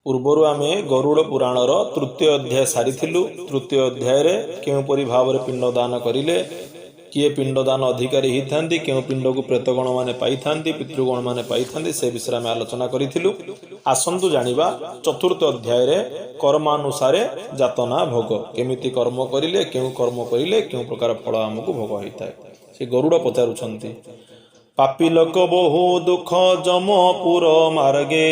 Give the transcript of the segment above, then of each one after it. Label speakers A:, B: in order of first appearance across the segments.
A: ପୂର୍ବରୁ ଆମେ ଗରୁଡ଼ ପୁରାଣର ତୃତୀୟ ଅଧ୍ୟାୟ ସାରିଥିଲୁ। ତୃତୀୟ ଅଧ୍ୟାୟରେ କେଉଁପରି ଭାବରେ ପିଣ୍ଡଦାନ କରିଲେ, କିଏ ପିଣ୍ଡଦାନ ଅଧିକାରୀ ହୋଇଥାନ୍ତି, କେଉଁ ପିଣ୍ଡକୁ ପ୍ରେତଗଣମାନେ ପାଇଥାନ୍ତି, ପିତୃଗଣମାନେ ପାଇଥାନ୍ତି, ସେ ବିଷୟରେ ଆମେ ଆଲୋଚନା କରିଥିଲୁ। ଆସନ୍ତୁ ଜାଣିବା ଚତୁର୍ଥ ଅଧ୍ୟାୟରେ କର୍ମାନୁସାରେ ଯାତନା ଭୋଗ, କେମିତି କର୍ମ କରିଲେ, କେଉଁ କର୍ମ କରିଲେ କେଉଁ ପ୍ରକାର ଫଳ ଆମକୁ ଭୋଗ ହୋଇଥାଏ। ସେ ଗରୁଡ଼ ପଚାରୁଛନ୍ତି, ପାପୀ ଲୋକ ବହୁ ଦୁଃଖ ଯମପୁର ମାର୍ଗେ,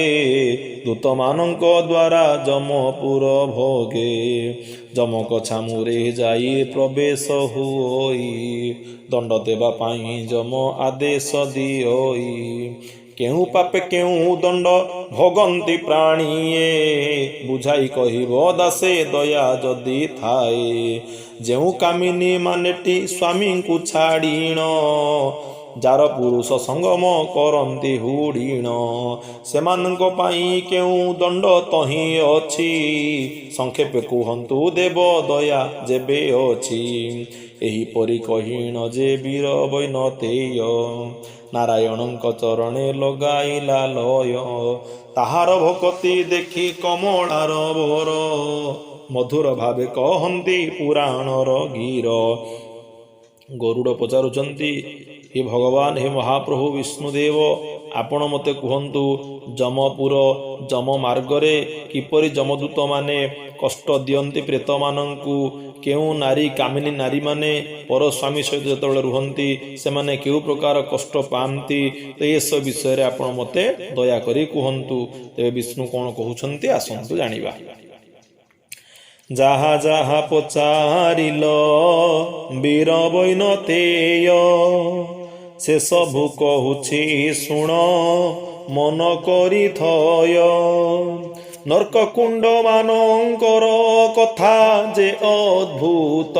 A: ଦୂତମାନଙ୍କ ଦ୍ୱାରା ଯମପୁର ଭୋଗେ। ଯମକ ଛାମୁରେ ଯାଇ ପ୍ରବେଶ ହୁଅଇ, ଦଣ୍ଡ ଦେବା ପାଇଁ ଯମ ଆଦେଶ ଦିଅଇ। କେଉଁ ପାପେ କେଉଁ ଦଣ୍ଡ ଭୋଗନ୍ତି ପ୍ରାଣୀଏ, ବୁଝାଇ କହିବ ଦାସେ ଦୟା ଯଦି ଥାଏ। ଯେଉଁ କାମିନୀ ମାନେଟି ସ୍ୱାମୀଙ୍କୁ ଛାଡ଼ିଣ, ଯାର ପୁରୁଷ ସଙ୍ଗମ କରନ୍ତି ହୁଡ଼ିଣ। ସେମାନଙ୍କ ପାଇଁ କେଉଁ ଦଣ୍ଡ ତହିଁ ଅଛି, ସଂକ୍ଷେପେ କୁହନ୍ତୁ ଦେବ ଦୟା ଯେବେ ଅଛି। ଏହିପରି କହିଣ ଯେ ବୀର ବୈନତେୟ, ନାରାୟଣଙ୍କ ଚରଣେ ଲଗାଇଲା ଲୟ। ତାହାର ଭକତି ଦେଖି କମଳାର ବର, ମଧୁର ଭାବେ କହନ୍ତି ପୁରାଣର ଗୀର। ଗରୁଡ଼ ପଚାରୁଛନ୍ତି, ହେ ଭଗବାନ, ହେ ମହାପ୍ରଭୁ ବିଷ୍ଣୁଦେବ, ଆପଣ ମୋତେ କୁହନ୍ତୁ, ଯମପୁର ଯମ ମାର୍ଗରେ କିପରି ଯମଦୂତମାନେ କଷ୍ଟ ଦିଅନ୍ତି ପ୍ରେତମାନଙ୍କୁ। କେଉଁ ନାରୀ କାମିନୀ ନାରୀମାନେ ପରସ୍ୱାମୀ ସହିତ ଯେତେବେଳେ ରୁହନ୍ତି ସେମାନେ କେଉଁ ପ୍ରକାର କଷ୍ଟ ପାଆନ୍ତି, ତ ଏସବୁ ବିଷୟରେ ଆପଣ ମୋତେ ଦୟାକରି କୁହନ୍ତୁ। ତେବେ ବିଷ୍ଣୁ କ'ଣ କହୁଛନ୍ତି ଆସନ୍ତୁ ଜାଣିବା। ଯାହା ଯାହା ପଚାରିଲ ବୀର ବୈନତେୟ, ସେ ସବୁ କହୁଛି ଶୁଣ ମନ କରିଥୟ। ନର୍କକୁଣ୍ଡ ମାନଙ୍କର କଥା ଯେ ଅଦ୍ଭୁତ,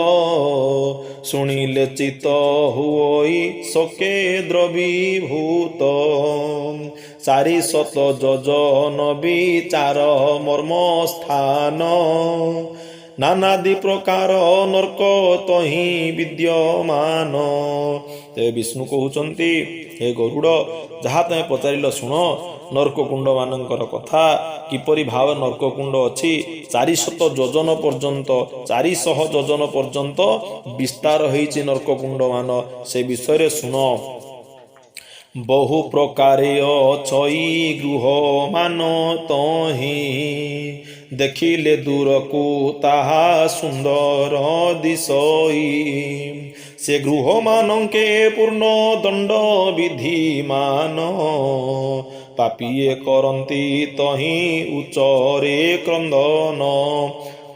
A: ଶୁଣିଲେ ଚିତ୍ତ ହୁଅଇ ଶୋକେ ଦ୍ରବୀଭୂତ। 400 ଯୋଜନ ବିଚାର ମର୍ମ ସ୍ଥାନ, ନାନାଦି ପ୍ରକାର ନର୍କ ତହିଁ ବିଦ୍ୟମାନ। ତେବେ ବିଷ୍ଣୁ କହୁଛନ୍ତି, ହେ ଗରୁଡ଼, ଯାହା ତମେ ପଚାରିଲ ଶୁଣ। ନର୍କକୁଣ୍ଡ ମାନଙ୍କର କଥା, କିପରି ଭାବେ ନର୍କକୁଣ୍ଡ ଅଛି, 400 ଯୋଜନ ପର୍ଯ୍ୟନ୍ତ, 400 ଯୋଜନ ପର୍ଯ୍ୟନ୍ତ ବିସ୍ତାର ହେଇଛି ନର୍କକୁଣ୍ଡ ମାନ, ସେ ବିଷୟରେ ଶୁଣ। ବହୁ ପ୍ରକାରେ ଅଛଇ ଗୃହ ମାନ ତହିଁ, ଦେଖିଲେ ଦୂରକୁ ତାହା ସୁନ୍ଦର ଦିଶଇ। ସେ ଗୃହ ମାନଙ୍କେ ପୂର୍ଣ୍ଣ ଦଣ୍ଡ ବିଧିମାନ, ପାପିଏ କରନ୍ତି ତହିଁ ଉଚ୍ଚରେ କ୍ରନ୍ଦନ।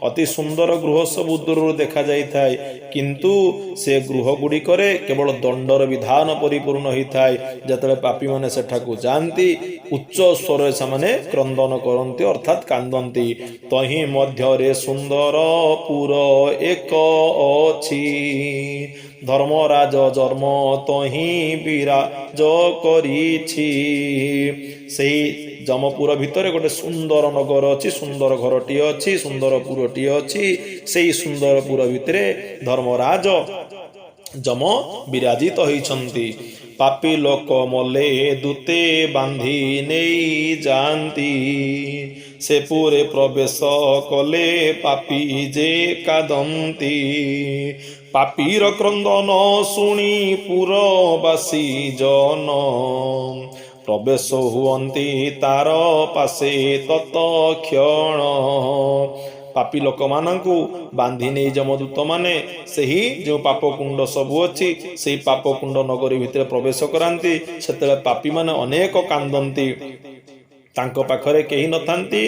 A: ଅତି ସୁନ୍ଦର ଗୃହ ସବୁ ଦୂରରୁ ଦେଖାଯାଇଥାଏ, କିନ୍ତୁ ସେ ଗୃହ ଗୁଡ଼ିକରେ କେବଳ ଦଣ୍ଡର ବିଧାନ ପରିପୂର୍ଣ୍ଣ ହୋଇଥାଏ। ଯେତେବେଳେ ପାପୀମାନେ ସେଠାକୁ ଯାଆନ୍ତି ଉଚ୍ଚ ସ୍ୱରରେ ସେମାନେ କ୍ରନ୍ଦନ କରନ୍ତି, ଅର୍ଥାତ୍ କାନ୍ଦନ୍ତି। ତହିଁ ମଧ୍ୟରେ ସୁନ୍ଦର ପୁର ଏକ ଅଛି, ଧର୍ମରାଜ ଜନ୍ମ ତହିଁ ବିରାଜ କରିଛି। ସେହି ଯମପୁର ଭିତରେ ଗୋଟେ ସୁନ୍ଦର ନଗର ଅଛି, ସୁନ୍ଦର ଘରଟିଏ ଅଛି, ସୁନ୍ଦର ପୁରଟିଏ ଅଛି। ସେହି ସୁନ୍ଦର ପୁର ଭିତରେ ଧର୍ମରାଜ ଯମ ବିରାଜିତ ହୋଇଛନ୍ତି। ପାପୀ ଲୋକ ମଲେ ଦୂତେ ବାନ୍ଧି ନେଇ ଯାଆନ୍ତି, ସେ ପୁରେ ପ୍ରବେଶ କଲେ ପାପୀ ଯେ କାଦନ୍ତି। ପାପୀର କ୍ରନ୍ଦନ ଶୁଣି ପୁରବାସୀ ଜନ, ପ୍ରବେଶ ହୁଅନ୍ତି ତାର ପାଶେ ତତକ୍ଷଣ। ପାପୀ ଲୋକମାନଙ୍କୁ ବାନ୍ଧି ନେଇ ଯମଦୂତମାନେ ସେହି ଯେଉଁ ପାପକୁଣ୍ଡ ସବୁ ଅଛି ସେହି ପାପକୁଣ୍ଡ ନଗରୀ ଭିତରେ ପ୍ରବେଶ କରାନ୍ତି। ସେତେବେଳେ ପାପୀମାନେ ଅନେକ କାନ୍ଦନ୍ତି, ତାଙ୍କ ପାଖରେ କେହି ନଥାନ୍ତି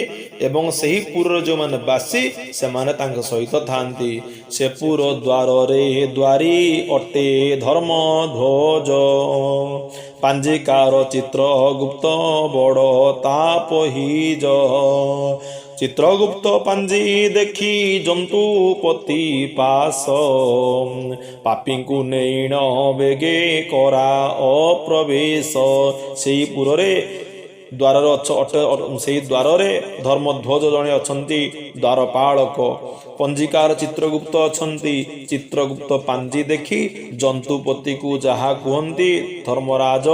A: ଏବଂ ସେହି ପୁରର ଯେଉଁମାନେ ବାସୀ ସେମାନେ ତାଙ୍କ ସହିତ ଥାନ୍ତି। ସେ ପୁର ଦ୍ୱାରରେ ଦ୍ୱାରୀ ଅଟେ ଧର୍ମ ଧ୍ୱଜ, ପାଞ୍ଜିକାର ଚିତ୍ରଗୁପ୍ତ ବଡ଼ ତାପହିଜ। ଚିତ୍ରଗୁପ୍ତ ପାଞ୍ଜି ଦେଖି ଜନ୍ତୁପତି ପାଶ, ପାପୀଙ୍କୁ ନେଇଣ ବେଗେ କରା ଅପ୍ରବେଶ। ସେହି ପୁରରେ ଦ୍ୱାରରେ ସେହି ଦ୍ୱାରରେ ଧର୍ମଧ୍ୱଜ ଜଣେ ଅଛନ୍ତି, ଦ୍ୱାରପାଳକ। ପଞ୍ଜିକାର ଚିତ୍ରଗୁପ୍ତ ଅଛନ୍ତି। ଚିତ୍ରଗୁପ୍ତ ପାଞ୍ଜି ଦେଖି ଜନ୍ତୁପତିକୁ ଯାହା କୁହନ୍ତି, ଧର୍ମରାଜ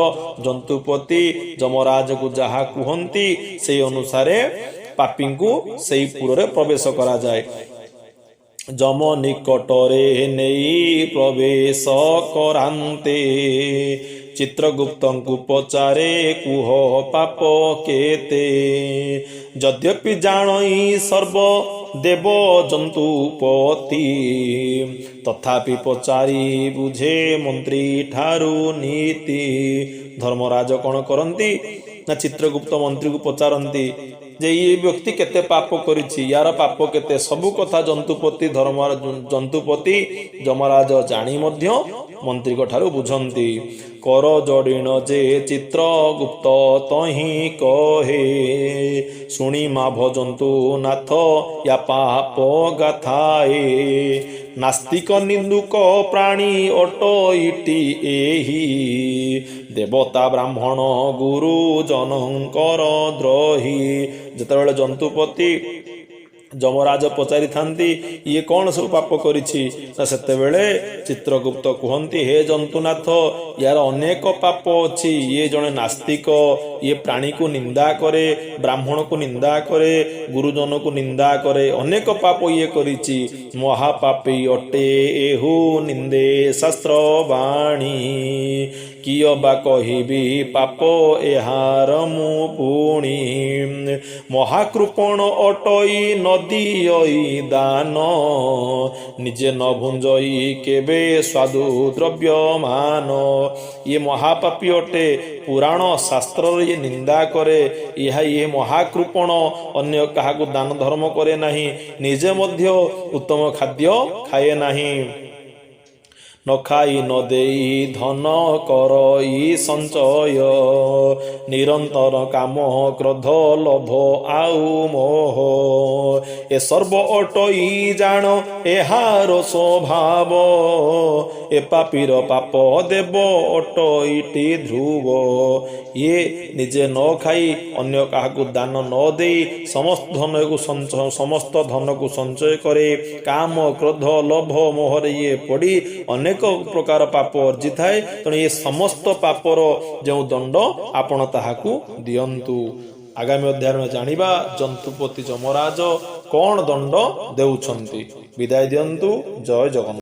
A: ଜନ୍ତୁପତି ଯମରାଜକୁ ଯାହା କୁହନ୍ତି, ସେହି ଅନୁସାରେ ପାପୀଙ୍କୁ ସେଇ ପୁରରେ ପ୍ରବେଶ କରାଯାଏ। ଯମ ନିକଟରେ ନେଇ ପ୍ରବେଶ କରାନ୍ତେ ଚିତ୍ରଗୁପ୍ତଙ୍କୁ ପଚାରେ କୁହ ପାପ କେତେ। ଯଦ୍ୟପି ଜାଣଇ ସର୍ବ ଦେବ ଜନ୍ତୁପତି ତଥାପି ପଚାରି ବୁଝେ ମନ୍ତ୍ରୀ ଠାରୁ ନୀତି। ଧର୍ମରାଜ କଣ କରନ୍ତି ନା ଚିତ୍ରଗୁପ୍ତ ମନ୍ତ୍ରୀକୁ ପଚାରନ୍ତି ଯେ ଏ ବ୍ୟକ୍ତି କେତେ ପାପ କରିଛି, ୟାର ପାପ କେତେ। ସବୁ କଥା ଜନ୍ତୁପତି ଯମରାଜ ଜାଣି ମଧ୍ୟ ମନ୍ତ୍ରୀଙ୍କ ଠାରୁ ବୁଝନ୍ତି। କର ଜଡ଼ିଣ ଯେ ଚିତ୍ରଗୁପ୍ତ ତହିଁ କହେ ଶୁଣି ମାଭ ଜନ୍ତୁ ନାଥ ୟା ପାପ ଗାଥାଏ। ନାସ୍ତିକ ନିନ୍ଦୁକ ପ୍ରାଣୀ ଅଟଇଟି ଏହି ଦେବତା ବ୍ରାହ୍ମଣ ଗୁରୁ ଜନଙ୍କର ଦ୍ରୋହୀ। ଯେତେବେଳେ ଜନ୍ତୁପତି ଯମରାଜ ପଚାରିଥାନ୍ତି ଇଏ କଣ ସବୁ ପାପ କରିଛି, ନା ସେତେବେଳେ ଚିତ୍ରଗୁପ୍ତ କୁହନ୍ତି ହେ ଜନ୍ତୁନାଥ ୟାର ଅନେକ ପାପ ଅଛି। ଇଏ ଜଣେ ନାସ୍ତିକ, ଇଏ ପ୍ରାଣୀକୁ ନିନ୍ଦା କରେ, ବ୍ରାହ୍ମଣକୁ ନିନ୍ଦା କରେ, ଗୁରୁଜନକୁ ନିନ୍ଦା କରେ, ଅନେକ ପାପ ଇଏ କରିଛି। ମହାପାପୀ ଅଟେ ଏହୁ ନିନ୍ଦେ ଶାସ୍ତ୍ର ବାଣୀ କିୟ ବା କହିବି ପାପ ଏହାର ମୁଁ ପୁଣି। ମହାକୃପଣ ଅଟଇ ନଦିଅଇ ଦାନ ନିଜେ ନ ଭୁଞ୍ଜଇ କେବେ ସ୍ୱାଦୁ ଦ୍ରବ୍ୟମାନ। ଇଏ ମହାପାପୀ ଅଟେ, ପୁରାଣ ଶାସ୍ତ୍ରରେ ଇଏ ନିନ୍ଦା କରେ, ଇଏ ମହାକୃପଣ, ଅନ୍ୟ କାହାକୁ ଦାନ ଧର୍ମ କରେ ନାହିଁ, ନିଜେ ମଧ୍ୟ ଉତ୍ତମ ଖାଦ୍ୟ ଖାଏ ନାହିଁ। ନ ଖାଇ ନ ଦେଇ ଧନ କରଇ ସଞ୍ଚୟ ନିରନ୍ତର କାମ କ୍ରୋଧ ଲୋଭ ଆଉ ମୋହ। ଏ ସର୍ବ ଅଟଇ ଜାଣ ଏହାର ସ୍ୱଭାବ ଏ ପାପୀର ପାପ ଦେବ ଅଟଇଟି ଧ୍ରୁବ। ଇଏ ନିଜେ ନ ଖାଇ ଅନ୍ୟ କାହାକୁ ଦାନ ନ ଦେଇ ସମସ୍ତ ଧନକୁ ସଞ୍ଚୟ କରେ, କାମ କ୍ରୋଧ ଲୋଭ ମୋହରେ ଇଏ ପଡ଼ି ଅନେକ ପ୍ରକାର ପାପ ଅର୍ଜିଥାଏ। ତେଣୁ ଏ ସମସ୍ତ ପାପର ଯେଉଁ ଦଣ୍ଡ ଆପଣ ତାହାକୁ ଦିଅନ୍ତୁ। ଆଗାମୀ ଅଧ୍ୟାୟରେ ଜାଣିବା ଜନ୍ତୁପତି ଯମରାଜ କଣ ଦଣ୍ଡ ଦେଉଛନ୍ତି। ବିଦାୟ ଦିଅନ୍ତୁ। ଜୟ ଜଗନ୍ନାଥ।